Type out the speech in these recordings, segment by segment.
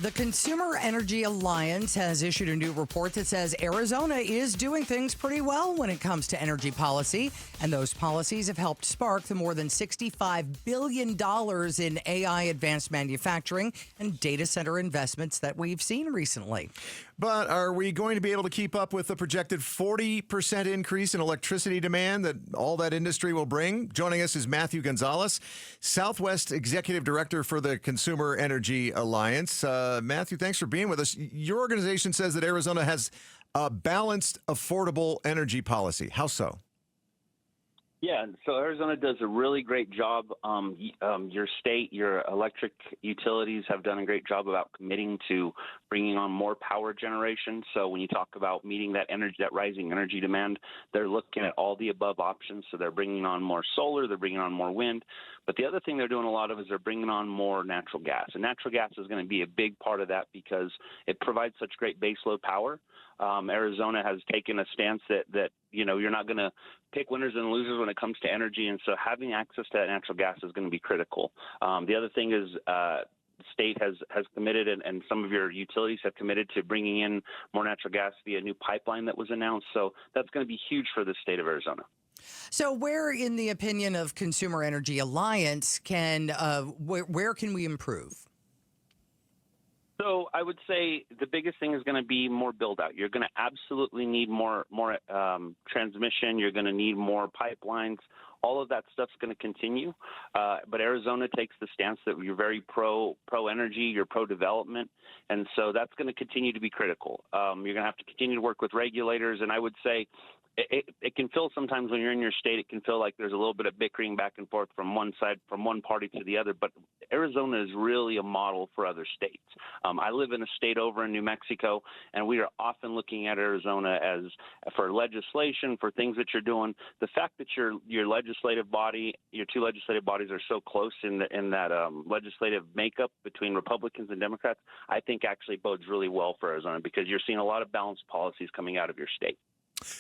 The Consumer Energy Alliance has issued a new report that says Arizona is doing things pretty well when it comes to energy policy, and those policies have helped spark the more than $65 billion in AI advanced manufacturing and data center investments that we've seen recently. But are we going to be able to keep up with the projected 40% increase in electricity demand that all that industry will bring? Joining us is Matthew Gonzales, Southwest Executive Director for the Consumer Energy Alliance. Matthew, thanks for being with us. Your organization says that Arizona has a balanced, affordable energy policy. How so? Yeah, so Arizona does a really great job. Your state, your electric utilities have done a great job about committing to bringing on more power generation. So when you talk about meeting that rising energy demand, they're looking at all the above options. So they're bringing on more solar, they're bringing on more wind. But the other thing they're doing a lot of is they're bringing on more natural gas. And natural gas is going to be a big part of that because it provides such great baseload power. Arizona has taken a stance that you're not going to pick winners and losers when it comes to energy, and so having access to that natural gas is going to be critical. The other thing is the state has committed, and some of your utilities have committed to bringing in more natural gas via a new pipeline that was announced, so that's going to be huge for the state of Arizona. So where, in the opinion of Consumer Energy Alliance, where can we improve? So I would say the biggest thing is going to be more build out. You're going to absolutely need more transmission. You're going to need more pipelines. All of that stuff's going to continue. But Arizona takes the stance that you're very pro energy, you're pro development. And so that's going to continue to be critical. You're going to have to continue to work with regulators. And I would say it can feel sometimes when you're in your state, it can feel like there's a little bit of bickering back and forth from one side, from one party to the other. But Arizona is really a model for other states. I live in a state over in New Mexico, and we are often looking at Arizona as for legislation, for things that you're doing. The fact that your legislative body, your two legislative bodies are so close in that legislative makeup between Republicans and Democrats, I think actually bodes really well for Arizona because you're seeing a lot of balanced policies coming out of your state.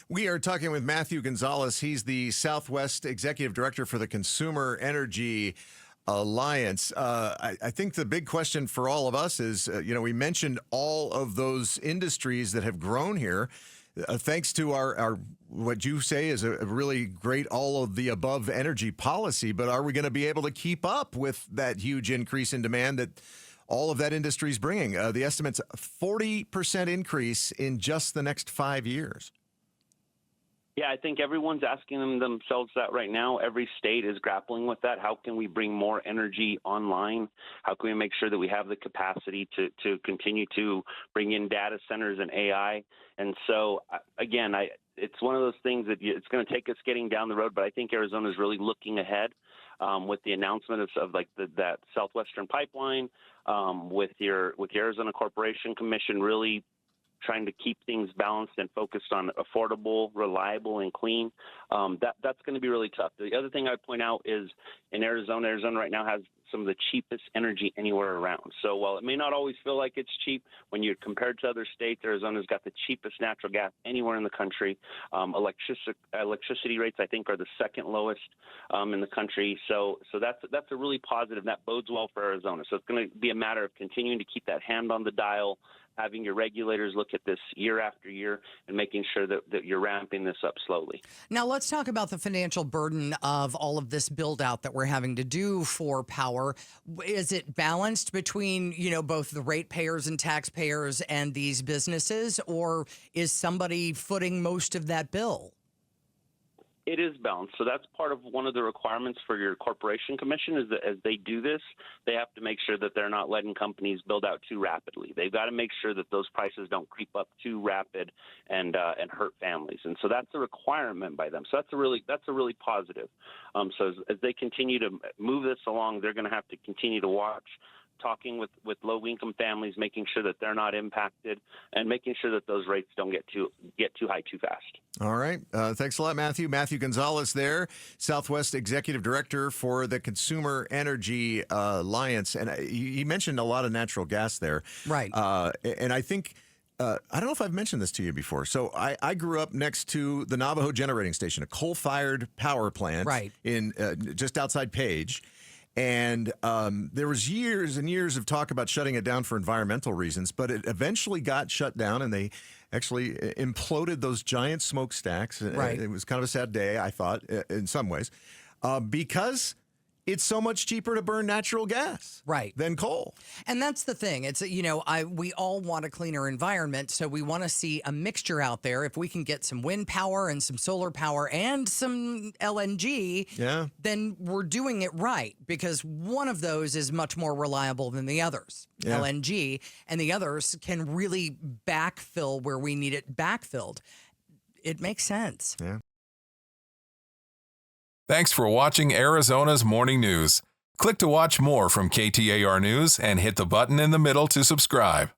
We are talking with Matthew Gonzales. He's the Southwest Executive Director for the Consumer Energy Alliance. I think the big question for all of us is, we mentioned all of those industries that have grown here thanks to our what you say is a really great all of the above energy policy. But are we going to be able to keep up with that huge increase in demand that all of that industry is bringing? The estimate's 40% increase in just the next 5 years. Yeah, I think everyone's asking themselves that right now. Every state is grappling with that. How can we bring more energy online? How can we make sure that we have the capacity to continue to bring in data centers and AI? And so, again, it's one of those things that it's going to take us getting down the road, but I think Arizona is really looking ahead with the announcement of that Southwestern pipeline, with your Arizona Corporation Commission really trying to keep things balanced and focused on affordable, reliable, and clean. That's going to be really tough. The other thing I'd point out is in Arizona right now has some of the cheapest energy anywhere around. So while it may not always feel like it's cheap, when you're compared to other states, Arizona's got the cheapest natural gas anywhere in the country. Electricity rates, I think, are the second lowest in the country. So that's a really positive. That bodes well for Arizona. So it's going to be a matter of continuing to keep that hand on the dial, having your regulators look at this year after year and making sure that you're ramping this up slowly. Now, let's talk about the financial burden of all of this build out that we're having to do for power. Is it balanced between, both the ratepayers and taxpayers and these businesses, or is somebody footing most of that bill? It is balanced. So that's part of one of the requirements for your corporation commission is that as they do this, they have to make sure that they're not letting companies build out too rapidly. They've got to make sure that those prices don't creep up too rapid and hurt families. And so that's a requirement by them. So that's a really positive. So as they continue to move this along, they're going to have to continue to watch, talking with low-income families, making sure that they're not impacted, and making sure that those rates don't get too high too fast. All right. Thanks a lot, Matthew. Matthew Gonzales there, Southwest Executive Director for the Consumer Energy Alliance. And he mentioned a lot of natural gas there. Right. And I think, I don't know if I've mentioned this to you before. So I grew up next to the Navajo Generating Station, a coal-fired power plant right. in just outside Page. And there was years and years of talk about shutting it down for environmental reasons, but it eventually got shut down, and they actually imploded those giant smokestacks. Right. It was kind of a sad day, I thought, in some ways, because it's so much cheaper to burn natural gas than coal. And that's the thing. It's, we all want a cleaner environment, so we want to see a mixture out there. If we can get some wind power and some solar power and some LNG, then we're doing it right, because one of those is much more reliable than the others, LNG, and the others can really backfill where we need it backfilled. It makes sense. Yeah. Thanks for watching Arizona's Morning News. Click to watch more from KTAR News and hit the button in the middle to subscribe.